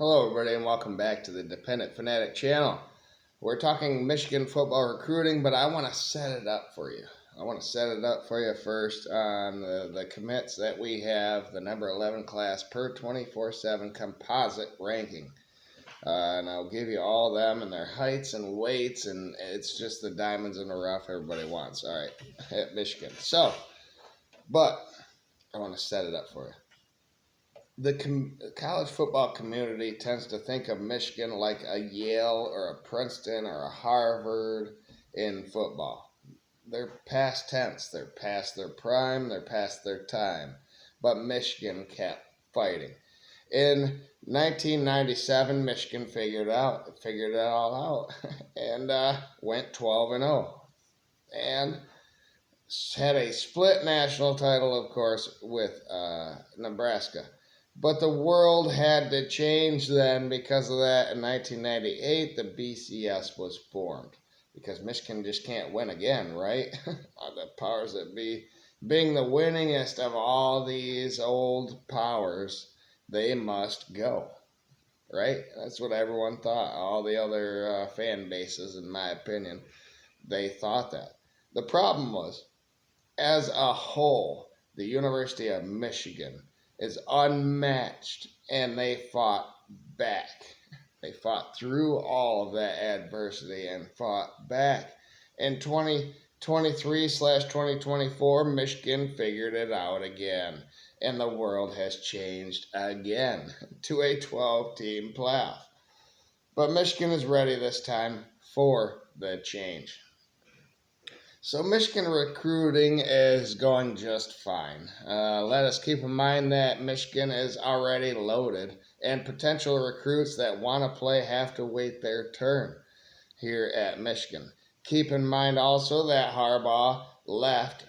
Hello, everybody, and welcome back to the Dependent Fanatic channel. We're talking Michigan football recruiting, but I want to set it up for you. I want to set it up for you first on the commits that we have, the number 11 class per 24/7 composite ranking. And I'll give you all of them and their heights and weights, and it's just the diamonds in the rough everybody wants. All right, at Michigan. But I want to set it up for you. The college football community tends to think of Michigan like a Yale or a Princeton or a Harvard in football. They're past tense. They're past their prime. They're past their time. But Michigan kept fighting. In 1997, Michigan figured it all out, and went 12-0, and had a split national title, of course, with Nebraska. But the world had to change then because of that. In 1998, the BCS was formed because Michigan just can't win again, right? The powers that be, being the winningest of all these old powers, they must go, right? That's what everyone thought. All the other fan bases, in my opinion, they thought that. The problem was, as a whole, the University of Michigan is unmatched, and they fought back. They fought through all of that adversity and fought back. In 2023/2024, Michigan figured it out again, and the world has changed again to a 12-team playoff. But Michigan is ready this time for the change. So Michigan recruiting is going just fine. Let us keep in mind that Michigan is already loaded, and potential recruits that want to play have to wait their turn here at Michigan. Keep in mind also that Harbaugh left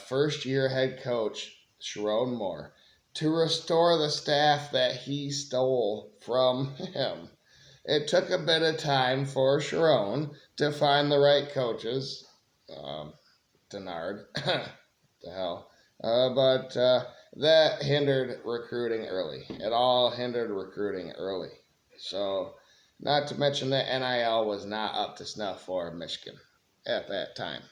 first-year head coach Sherrone Moore to restore the staff that he stole from him. It took a bit of time for Sherrone to find the right coaches. Denard, the hell. But that hindered recruiting early. It all hindered recruiting early. So, not to mention that NIL was not up to snuff for Michigan at that time.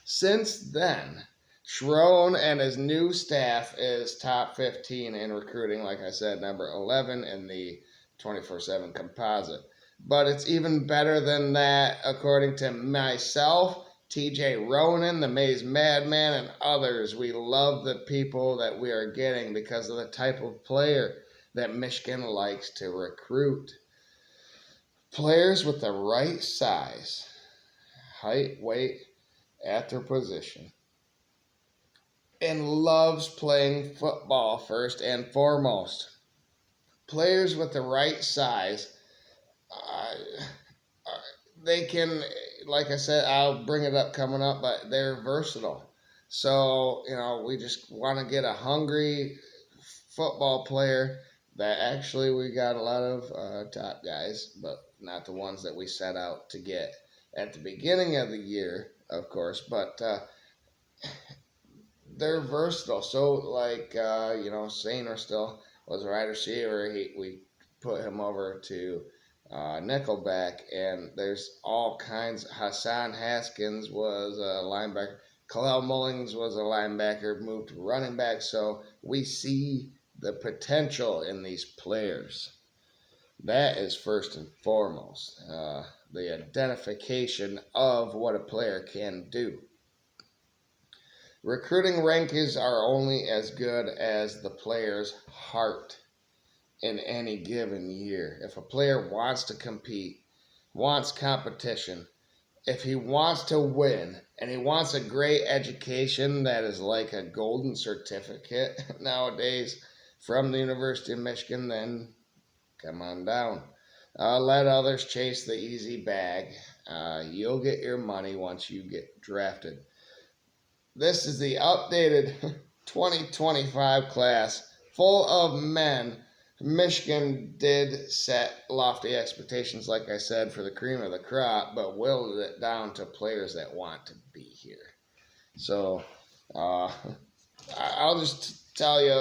Since then, Sherrone and his new staff is top 15 in recruiting, like I said, number 11 in the 24/7 composite. But it's even better than that, according to myself, TJ Ronan, the Maze Madman, and others. We love the people that we are getting because of the type of player that Michigan likes to recruit. Players with the right size, height, weight, at their position, and loves playing football first and foremost. Players with the right size, they can, like I said, I'll bring it up coming up, but they're versatile. So, we just want to get a hungry football player that actually we got a lot of top guys, but not the ones that we set out to get at the beginning of the year, of course, but they're versatile. So, like, Sainer still was a wide receiver. We put him over to nickelback, and there's all kinds. Hassan Haskins was a linebacker. Kalel Mullings was a linebacker, moved to running back. So we see the potential in these players. That is first and foremost, the identification of what a player can do. Recruiting rankings are only as good as the player's heart in any given year. If a player wants to compete, wants competition, if he wants to win, and he wants a great education that is like a golden certificate nowadays from the University of Michigan, then come on down. Let others chase the easy bag. You'll get your money once you get drafted. This is the updated 2025 class, full of men. Michigan did set lofty expectations, like I said, for the cream of the crop, but whittled it down to players that want to be here. So I'll just tell you,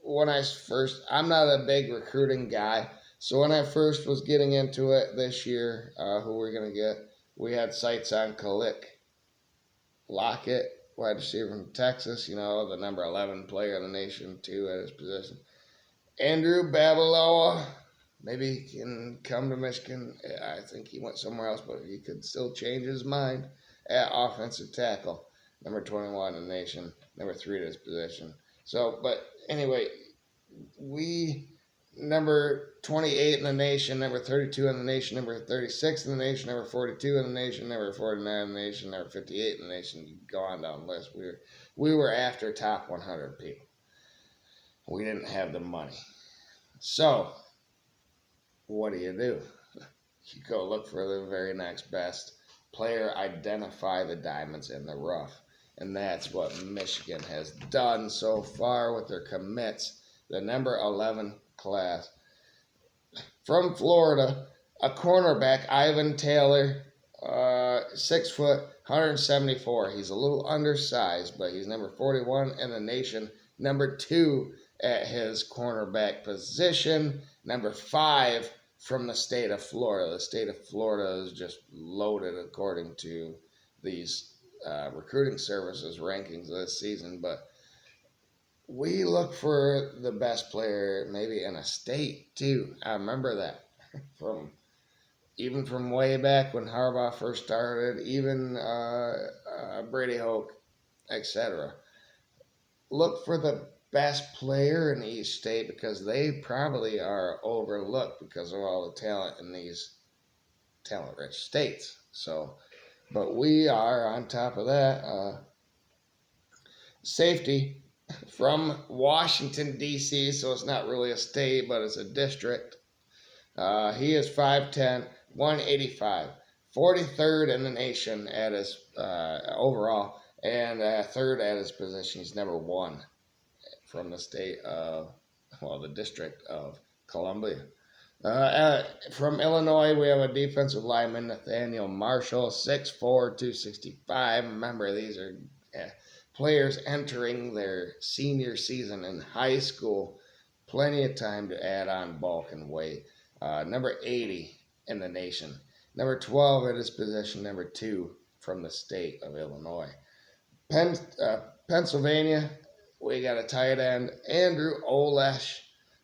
I'm not a big recruiting guy. So when I first was getting into it this year, who we're going to get, we had sights on Kalik Lockett, wide receiver from Texas, the number 11 player in the nation, too, at his position. Andrew Babaloa, maybe he can come to Michigan. I think he went somewhere else, but he could still change his mind at offensive tackle. Number 21 in the nation, number 3 at his position. So, but anyway, we number 28 in the nation, number 32 in the nation, number 36 in the nation, number 42 in the nation, number 49 in the nation, number 58 in the nation. You go on down the list. We were after top 100 people. We didn't have the money. So, what do? You go look for the very next best player, identify the diamonds in the rough. And that's what Michigan has done so far with their commits. The number 11 class. From Florida, a cornerback, Ivan Taylor, 6 foot, 174. He's a little undersized, but he's number 41 in the nation. Number 2 at his cornerback position. Number 5 from the state of Florida. The state of Florida is just loaded according to these recruiting services rankings this season, but we look for the best player maybe in a state too. I remember that from way back when Harbaugh first started, even Brady Hoke, etc. Look for the best player in each state because they probably are overlooked because of all the talent in these talent-rich states. So, but we are on top of that. Safety from Washington, D.C., so it's not really a state, but it's a district. He is 5'10", 185, 43rd in the nation at his overall, and 3rd at his position. He's number 1 from the state of, the district of Columbia. From Illinois, we have a defensive lineman, Nathaniel Marshall, 6'4", 265. Remember, these are players entering their senior season in high school. Plenty of time to add on bulk and weight. Number 80 in the nation. Number 12 at his position, number 2 from the state of Illinois. Pennsylvania, we got a tight end, Andrew Olesh,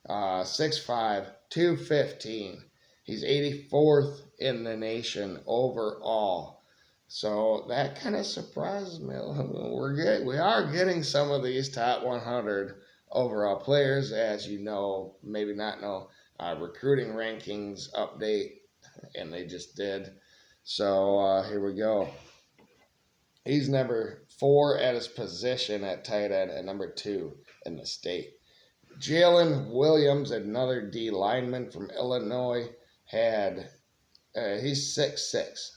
6'5", 215. He's 84th in the nation overall. So that kind of surprises me. We are getting some of these top 100 overall players, as you know, maybe not know, recruiting rankings update, and they just did. So here we go. He's number 4 at his position at tight end and number 2 in the state. Jalen Williams, another D lineman from Illinois, he's 6'6",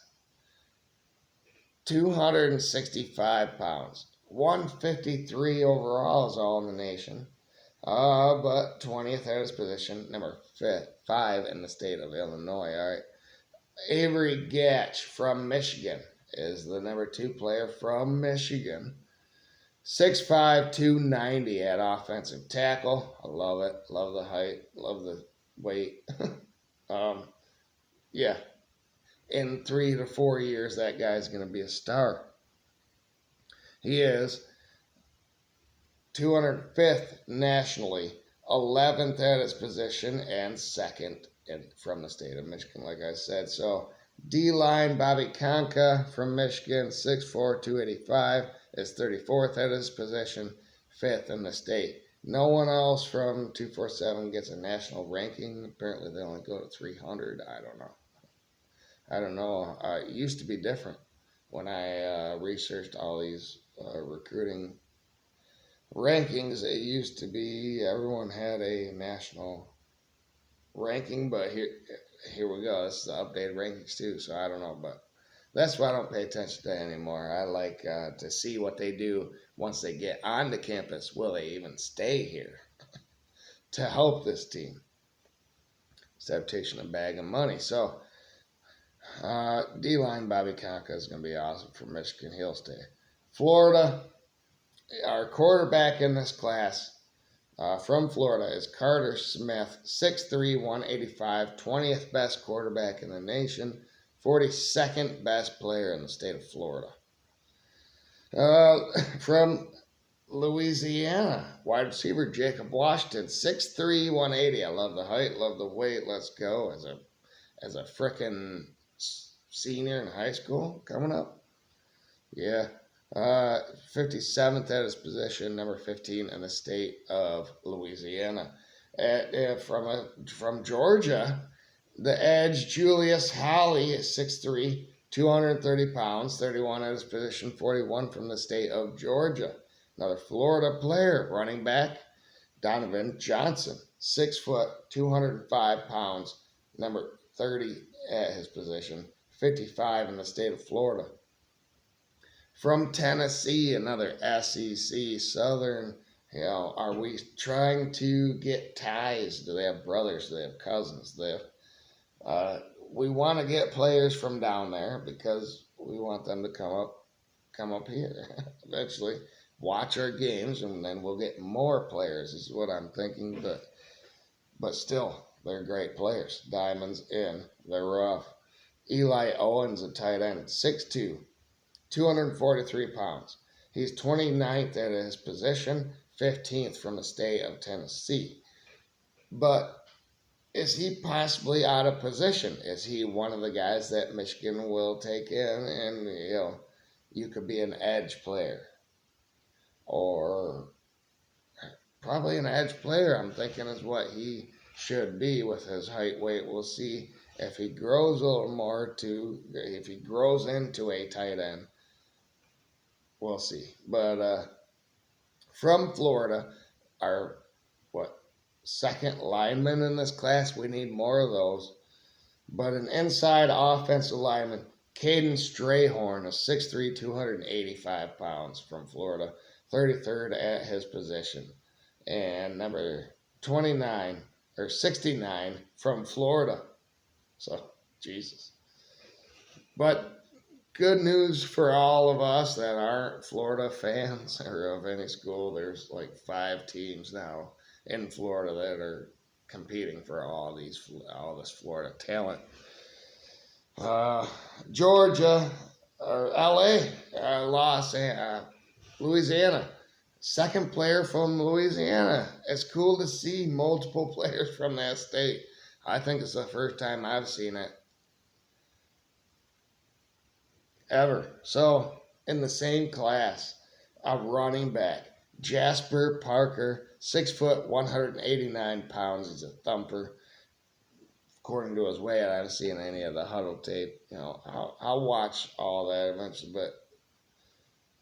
265 pounds, 153 overall is all in the nation, but 20th at his position, number 5 in the state of Illinois. All right, Avery Gatch from Michigan is the number 2 player from Michigan. 6'5", 290 at offensive tackle. I love it. Love the height. Love the weight. Yeah. In 3 to 4 years, that guy's going to be a star. He is 205th nationally, 11th at his position, and 2nd from the state of Michigan, like I said. So, D-line, Bobby Conca from Michigan, 6'4", 285, is 34th at his position, 5th in the state. No one else from 247 gets a national ranking. Apparently, they only go to 300. I don't know. It used to be different when I researched all these recruiting rankings. It used to be everyone had a national ranking, but here we go. This is the updated rankings too, so I don't know, but that's why I don't pay attention to that anymore. I like to see what they do once they get onto campus. Will they even stay here to help this team instead of taking a bag of money? So, D-line Bobby Conca is going to be awesome for Michigan. He'll stay. Florida, our quarterback in this class, From Florida is Carter Smith, 6'3", 185, 20th best quarterback in the nation, 42nd best player in the state of Florida. From Louisiana, wide receiver Jacob Washington, 6'3", 180. I love the height, love the weight. Let's go as a frickin' senior in high school coming up. Yeah. 57th at his position, number 15 in the state of Louisiana. From Georgia, the edge Julius Holly is 6'3", 230 pounds, 31 at his position, 41 from the state of Georgia. Another Florida player, running back Donovan Johnson, 6 foot, 205 pounds, number 30 at his position, 55 in the state of Florida. From Tennessee, another SEC Southern. Are we trying to get ties? Do they have brothers? Do they have cousins? We want to get players from down there because we want them to come up here eventually, watch our games, and then we'll get more players. Is what I'm thinking. But still, they're great players. Diamonds in the rough. Eli Owens, a tight end, 6'2". 243 pounds. He's 29th at his position, 15th from the state of Tennessee. But is he possibly out of position? Is he one of the guys that Michigan will take in and, you could be an edge player? Or probably an edge player, I'm thinking, is what he should be with his height, weight. We'll see if he grows a little more if he grows into a tight end. We'll see. But from Florida, our second lineman in this class, we need more of those. But an inside offensive lineman, Caden Strayhorn, a 6'3", 285 pounds from Florida, 33rd at his position. And number 69 from Florida. So, Jesus. But good news for all of us that aren't Florida fans or of any school. There's like 5 teams now in Florida that are competing for all this Florida talent. Georgia, or LA, Louisiana. Second player from Louisiana. It's cool to see multiple players from that state. I think it's the first time I've seen it ever. So, in the same class, a running back, Jasper Parker, 6 foot, 189 pounds. He's a thumper. According to his weight, I haven't seen any of the huddle tape. I'll watch all that eventually, but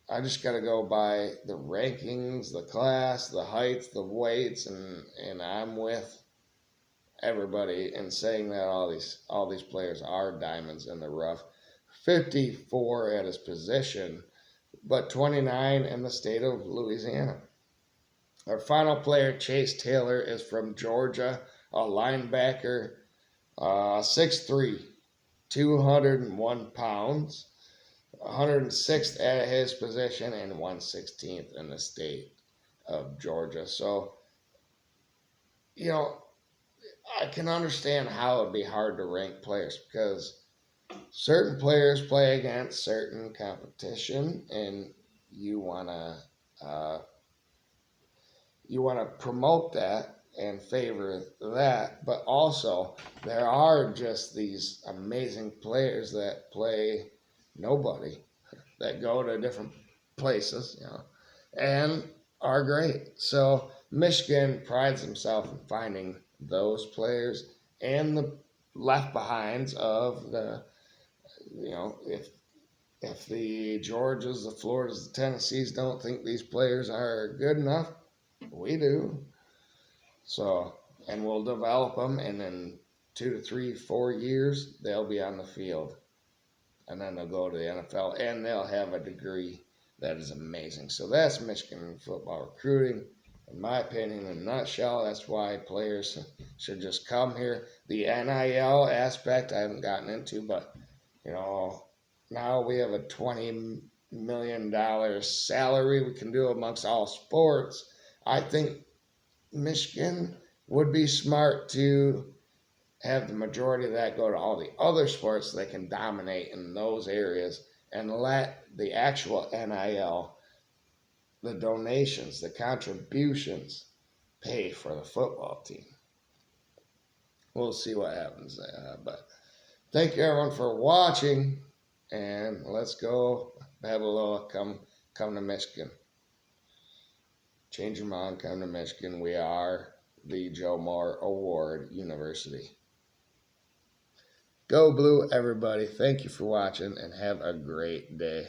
I just got to go by the rankings, the class, the heights, the weights, and I'm with everybody in saying that all these players are diamonds in the rough. 54 at his position, but 29 in the state of Louisiana. Our final player, Chase Taylor, is from Georgia, a linebacker, 6'3", 201 pounds, 106th at his position, and 116th in the state of Georgia. So, I can understand how it'd be hard to rank players because certain players play against certain competition, and you wanna promote that and favor that. But also, there are just these amazing players that play nobody, that go to different places, and are great. So Michigan prides himself in finding those players and the left behinds of the, if the Georgias, the Floridas, the Tennessees don't think these players are good enough, we do. So, and we'll develop them, and in 2 to 3, 4 years, they'll be on the field. And then they'll go to the NFL, and they'll have a degree that is amazing. So that's Michigan football recruiting, in my opinion, in a nutshell. That's why players should just come here. The NIL aspect I haven't gotten into, but, now we have a $20 million salary we can do amongst all sports. I think, Michigan would be smart to have the majority of that go to all the other sports so they can dominate in those areas and let the actual NIL, the donations, the contributions pay for the football team. We'll see what happens there. But thank you everyone for watching, and let's go have a little come to Michigan. Change your mind, come to Michigan. We are the Joe Moore Award University. Go Blue, everybody. Thank you for watching, and have a great day.